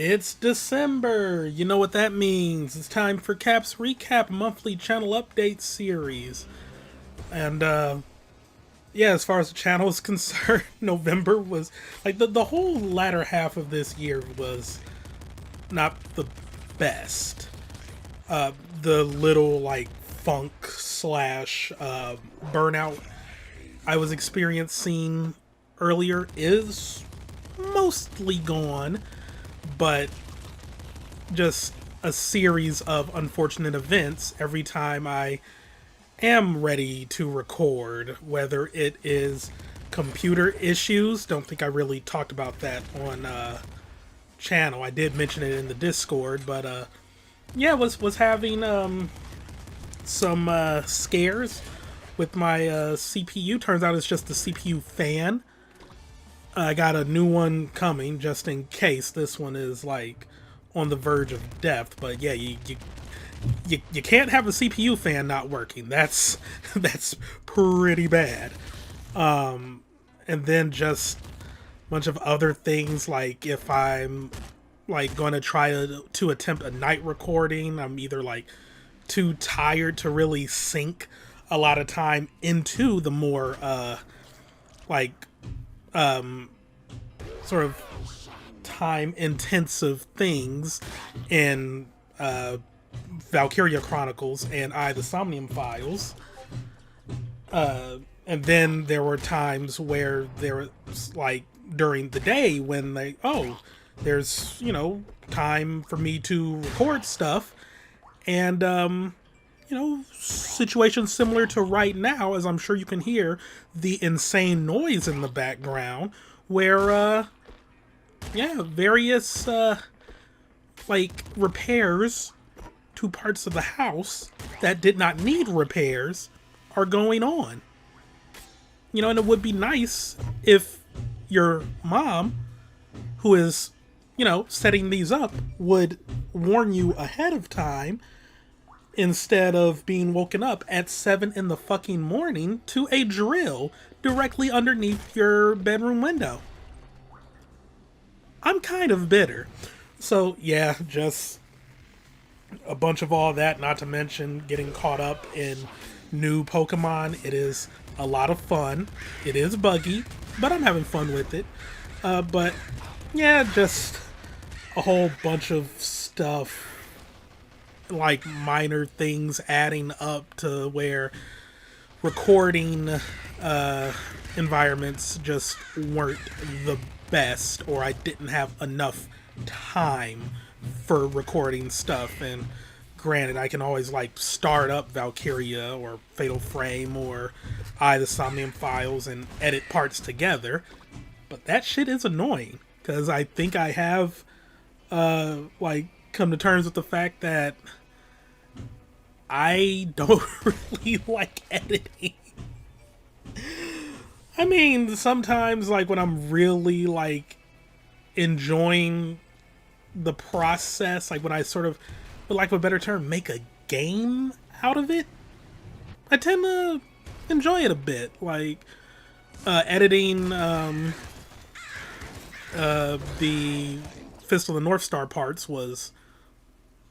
It's December. You know what that means. It's time for Cap's Recap monthly channel update series. And yeah, as far as the channel is concerned, November was like the whole latter half of this year was not the best. The little like funk slash burnout I was experiencing earlier is mostly gone, but just a series of unfortunate events every time I am ready to record, whether it is computer issues. Don't think I really talked about that on channel. I did mention it in the Discord, but yeah, was having some scares with my CPU. Turns out it's just the CPU fan. I got a new one coming just in case this one is like on the verge of death. But yeah, you can't have a CPU fan not working. That's that's pretty bad. And then just a bunch of other things, like if I'm like going to try to attempt a night recording, I'm either like too tired to really sink a lot of time into the more like sort of time intensive things in Valkyria Chronicles and the Somnium Files. And then there were times where there was like during the day when there's, time for me to record stuff. And, situations similar to right now, as I'm sure you can hear the insane noise in the background, where, various, like, repairs to parts of the house that did not need repairs are going on. And it would be nice if your mom, who is, setting these up, would warn you ahead of time instead of being woken up at 7 in the fucking morning to a drill directly underneath your bedroom window. I'm kind of bitter. So yeah, just a bunch of all that, not to mention getting caught up in new Pokemon. It is a lot of fun. It is buggy, but I'm having fun with it. But yeah, just a whole bunch of stuff, like minor things adding up to where recording environments just weren't the best, or I didn't have enough time for recording stuff. And granted, I can always like start up Valkyria or Fatal Frame or the Somnium Files and edit parts together, but that shit is annoying because I think I have like come to terms with the fact that I don't really like editing. I mean, sometimes like when I'm really like enjoying the process, like when I sort of, for lack of a better term, make a game out of it, I tend to enjoy it a bit. Like editing the Fist of the North Star parts was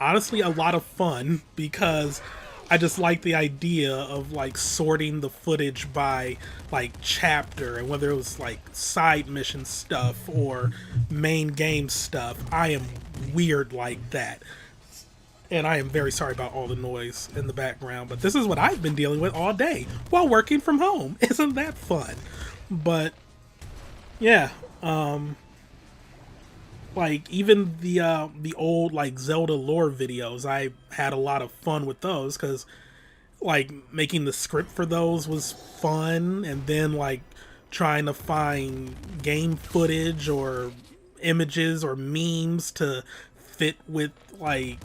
honestly a lot of fun because I just like the idea of like sorting the footage by like chapter, and whether it was like side mission stuff or main game stuff. I am weird like that. And I am very sorry about all the noise in the background, but this is what I've been dealing with all day while working from home. Isn't that fun? But yeah, like even the old like Zelda lore videos, I had a lot of fun with those because like making the script for those was fun, and then like trying to find game footage or images or memes to fit with like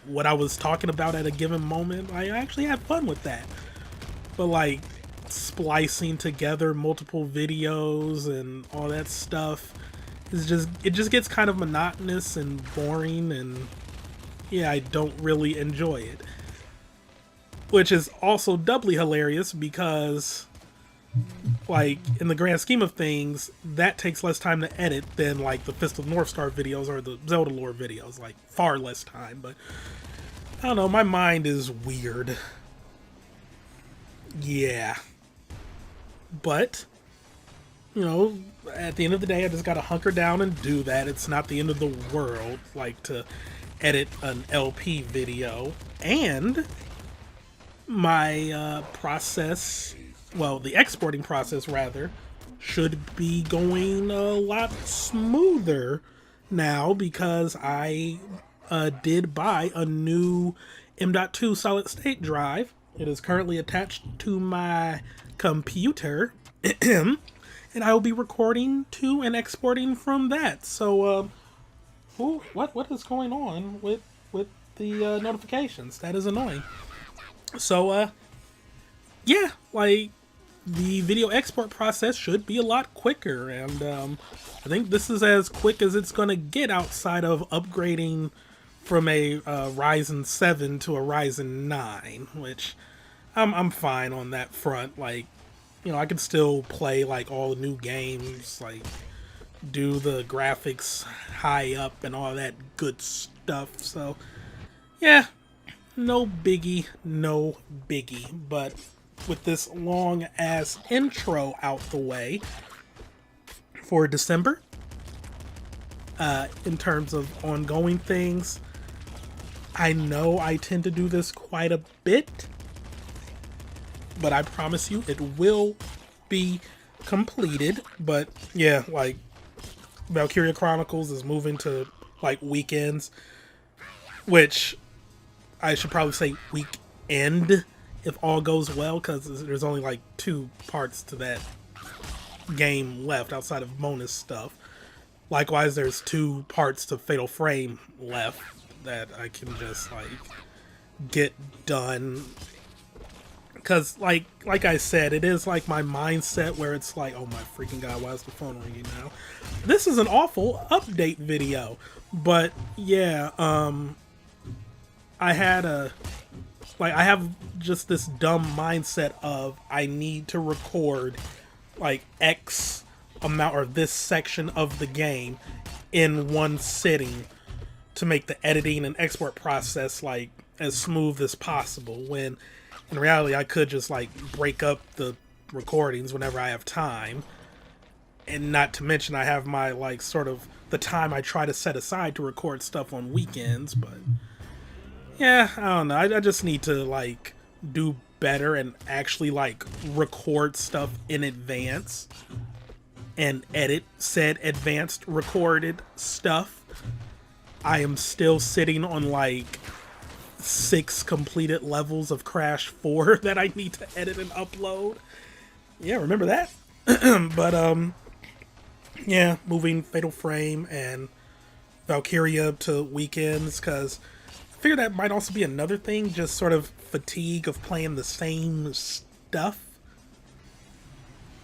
what I was talking about at a given moment. I actually had fun with that. But like splicing together multiple videos and all that stuff is it just gets kind of monotonous and boring, and yeah, I don't really enjoy it. Which is also doubly hilarious because like, in the grand scheme of things, that takes less time to edit than, like, the Fist of Northstar videos or the Zelda lore videos. Like, far less time, but I don't know, my mind is weird. Yeah. But, you know, at the end of the day, I just gotta hunker down and do that. It's not the end of the world, like, to edit an LP video. And my process, well, the exporting process, rather, should be going a lot smoother now because I did buy a new M.2 solid state drive. It is currently attached to my computer, and I will be recording to and exporting from that. So, ooh, what is going on with the notifications? That is annoying. So, yeah, like, the video export process should be a lot quicker, and I think this is as quick as it's gonna get outside of upgrading from a Ryzen 7 to a Ryzen 9, which I'm fine on that front. Like, you know, I can still play like all the new games, like do the graphics high up and all that good stuff. So yeah, no biggie, no biggie. But with this long ass intro out the way for December, in terms of ongoing things, I know I tend to do this quite a bit, but I promise you it will be completed. But yeah, like, Valkyria Chronicles is moving to like weekends, which I should probably say weekend if all goes well, because there's only like 2 parts to that game left outside of bonus stuff. Likewise, there's 2 parts to Fatal Frame left that I can just like get done. Because like I said, it is like my mindset where it's like, oh my freaking god, why is the phone ringing now? This is an awful update video. But yeah, I have just this dumb mindset of I need to record like X amount or this section of the game in one sitting to make the editing and export process like as smooth as possible, when in reality I could just like break up the recordings whenever I have time. And not to mention I have my like sort of the time I try to set aside to record stuff on weekends. But yeah, I don't know, I just need to like do better and actually like record stuff in advance and edit said advanced recorded stuff. I am still sitting on like 6 completed levels of Crash 4 that I need to edit and upload. Yeah, remember that? But yeah, moving Fatal Frame and Valkyria to weekends, because I figure that might also be another thing, just sort of fatigue of playing the same stuff.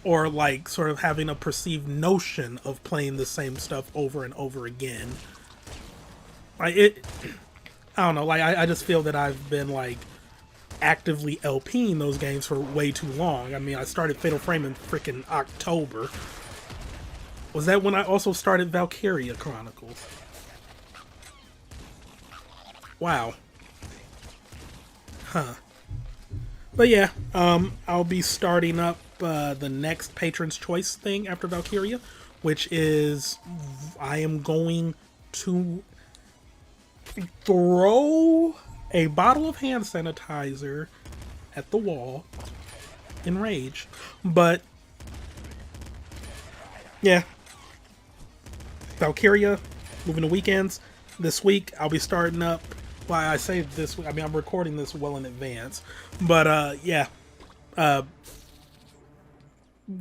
Or like sort of having a perceived notion of playing the same stuff over and over again. I don't know, like I just feel that I've been like actively LPing those games for way too long. I mean, I started Fatal Frame in freaking October. Was that when I also started Valkyria Chronicles? Wow. Huh. But yeah, I'll be starting up the next Patron's Choice thing after Valkyria, which is I am going to throw a bottle of hand sanitizer at the wall in rage. But yeah, Valkyria moving to weekends. This week I'll be starting up, well, I say this week, I mean I'm recording this well in advance, but yeah,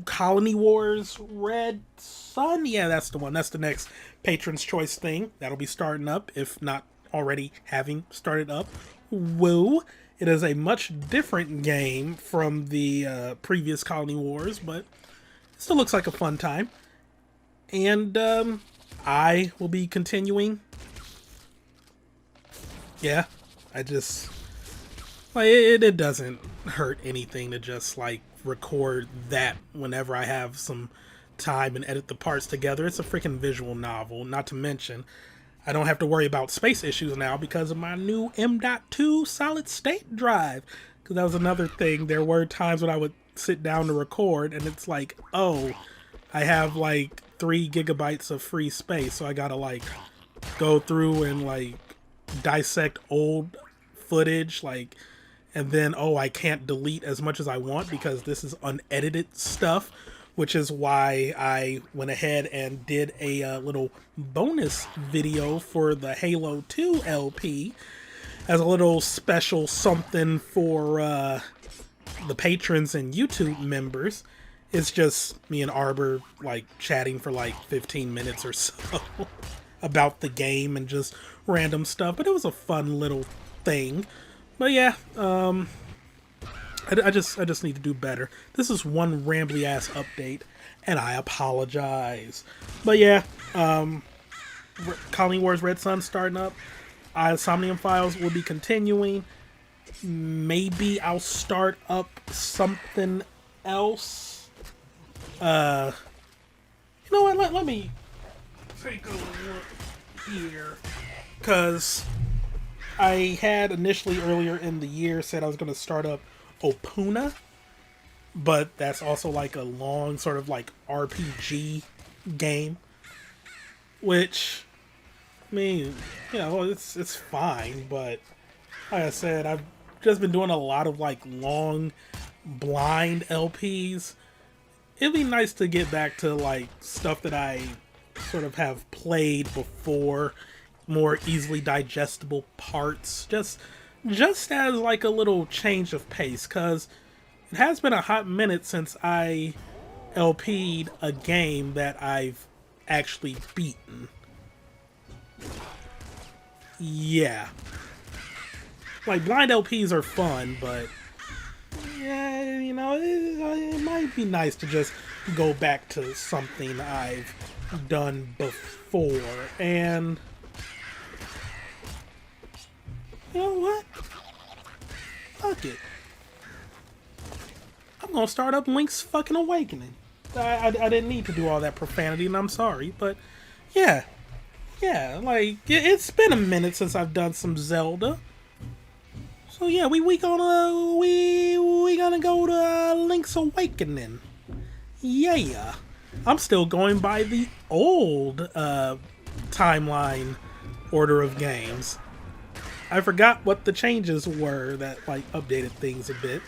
Colony Wars Red Sun, yeah, that's the one. That's the next Patron's Choice thing that'll be starting up, if not already having started up. Woo! It is a much different game from the previous Colony Wars, but it still looks like a fun time. And I will be continuing. Yeah, I just like it doesn't hurt anything to just like record that whenever I have some time and edit the parts together. It's a freaking visual novel. Not to mention, I don't have to worry about space issues now because of my new M.2 solid state drive. Because that was another thing. There were times when I would sit down to record and it's like, oh, I have like 3 gigabytes of free space, so I gotta like go through and like dissect old footage, like, and then, oh, I can't delete as much as I want because this is unedited stuff, which is why I went ahead and did a little bonus video for the Halo 2 LP as a little special something for the patrons and YouTube members. It's just me and Arbor like chatting for like 15 minutes or so about the game and just random stuff, but it was a fun little thing. But yeah, I just need to do better. This is one rambly ass update, and I apologize. But yeah, Colony Wars Red Sun starting up. Somnium Files will be continuing. Maybe I'll start up something else. You know what? Let me take a look here, because I had initially earlier in the year said I was going to start up Opuna, but that's also like a long sort of like RPG game, which, I mean, you know, it's fine, but like I said, I've just been doing a lot of like long blind LPs. It'd be nice to get back to like stuff that I sort of have played before, more easily digestible parts, just as like a little change of pace, because it has been a hot minute since I LP'd a game that I've actually beaten. Yeah. Like, blind LPs are fun, but yeah, you know, it might be nice to just go back to something I've done before. And you know what? Fuck it. I'm gonna start up Link's fucking Awakening. I didn't need to do all that profanity, and I'm sorry, but yeah, like it's been a minute since I've done some Zelda. So yeah, we gonna go to Link's Awakening. Yeah, I'm still going by the old timeline order of games. I forgot what the changes were that like updated things a bit.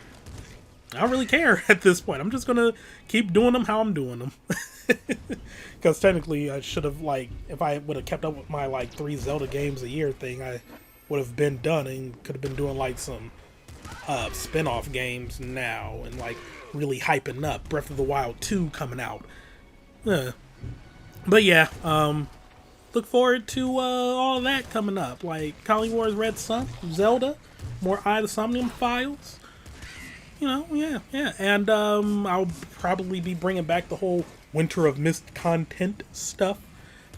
I don't really care at this point. I'm just gonna keep doing them how I'm doing them. Because technically, I should have, like, if I would have kept up with my like 3 Zelda games a year thing, I would have been done and could have been doing like some spin-off games now and like really hyping up Breath of the Wild 2 coming out. But yeah, look forward to all that coming up, like Colony Wars Red Sun, Zelda, more Eye of the Somnium Files. You know, yeah. And I'll probably be bringing back the whole Winter of Mist content stuff.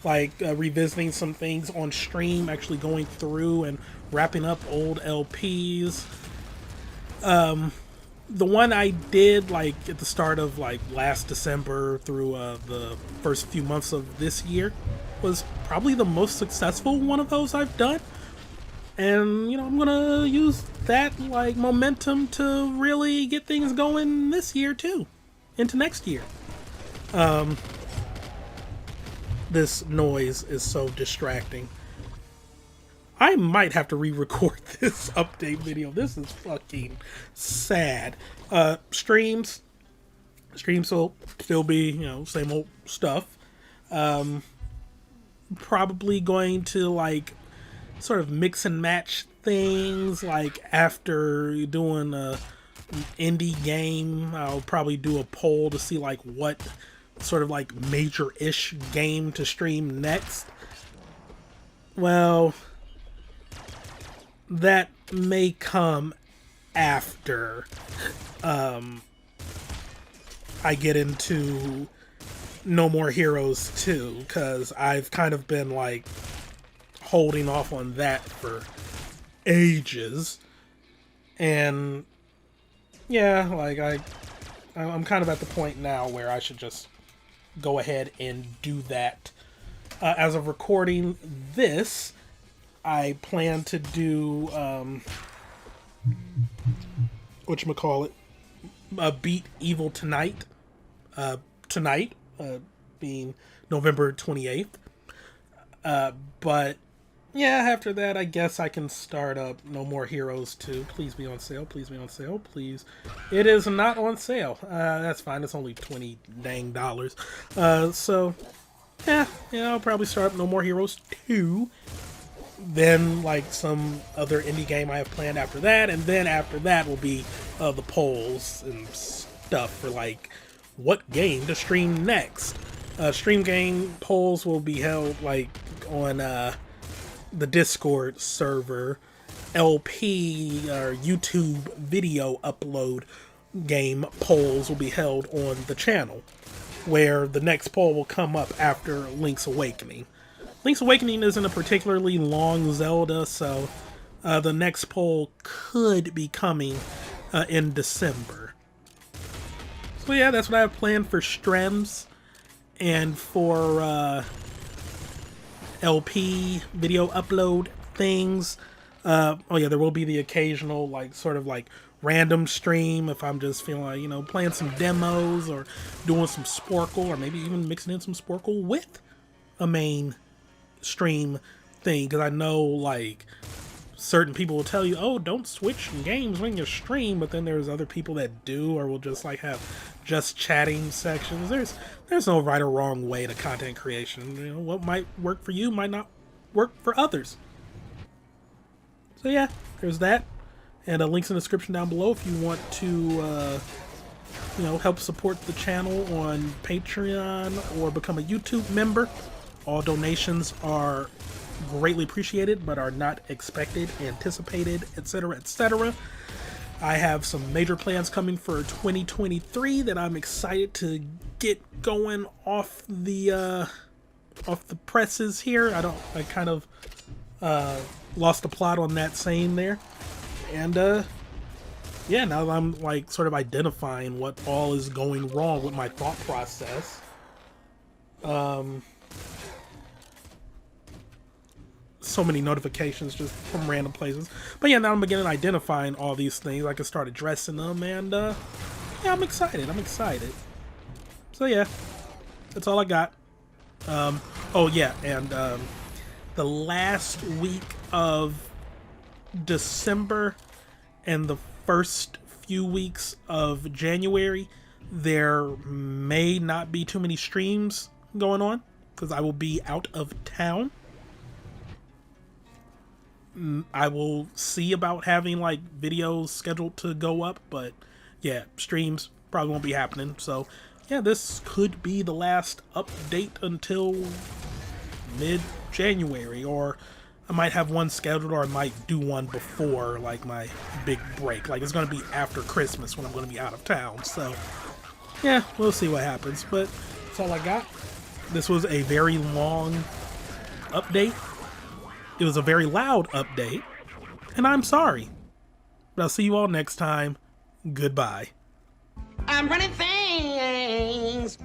Like revisiting some things on stream, actually going through and wrapping up old LPs. The one I did like at the start of like last December through the first few months of this year was probably the most successful one of those I've done. And, you know, I'm gonna use that, like, momentum to really get things going this year, too. Into next year. This noise is so distracting. I might have to re-record this update video. This is fucking sad. Streams will still be, you know, same old stuff. Probably going to, like, sort of mix and match things, like after doing a indie game, I'll probably do a poll to see like what sort of like major-ish game to stream next. Well, that may come after I get into No More Heroes 2, because I've kind of been like holding off on that for ages, and yeah, like I'm kind of at the point now where I should just go ahead and do that. As of recording this, I plan to do whatchamacallit, beat Evil Tonight, tonight, being November 28th. But yeah, after that, I guess I can start up No More Heroes 2. Please be on sale. Please be on sale. Please. It is not on sale. That's fine. It's only $20 dang dollars. So yeah, I'll probably start up No More Heroes 2. Then like some other indie game I have planned after that, and then after that will be the polls and stuff for like what game to stream next. Stream game polls will be held like on the Discord server. LP or YouTube video upload game polls will be held on the channel, where the next poll will come up after Link's Awakening. Link's Awakening isn't a particularly long Zelda, so the next poll could be coming in December. So yeah, that's what I have planned for streams and for LP video upload things. Oh yeah, there will be the occasional like sort of like random stream if I'm just feeling like, you know, playing some demos or doing some Sporkle, or maybe even mixing in some Sporkle with a main stream thing, because I know like certain people will tell you, oh, don't switch games when you stream, but then there's other people that do, or will just like have just chatting sections. There's no right or wrong way to content creation. You know, what might work for you might not work for others. So yeah, there's that, and links in the description down below if you want to you know, help support the channel on Patreon or become a YouTube member. All donations are greatly appreciated, but are not expected, anticipated, etc., etc. I have some major plans coming for 2023 that I'm excited to get going off the presses here. I kind of lost the plot on that saying there, and yeah, now that I'm like sort of identifying what all is going wrong with my thought process, so many notifications just from random places. But yeah, now I'm beginning identifying all these things. I can start addressing them, and yeah, I'm excited. So yeah, that's all I got. Oh yeah, and the last week of December and the first few weeks of January, there may not be too many streams going on because I will be out of town. I will see about having like videos scheduled to go up, but yeah, streams probably won't be happening. So yeah, this could be the last update until mid-January, or I might have one scheduled, or I might do one before like my big break. Like it's going to be after Christmas when I'm going to be out of town. So yeah, we'll see what happens, but that's all I got. This was a very long update. It was a very loud update, and I'm sorry. But I'll see you all next time. Goodbye. I'm running things.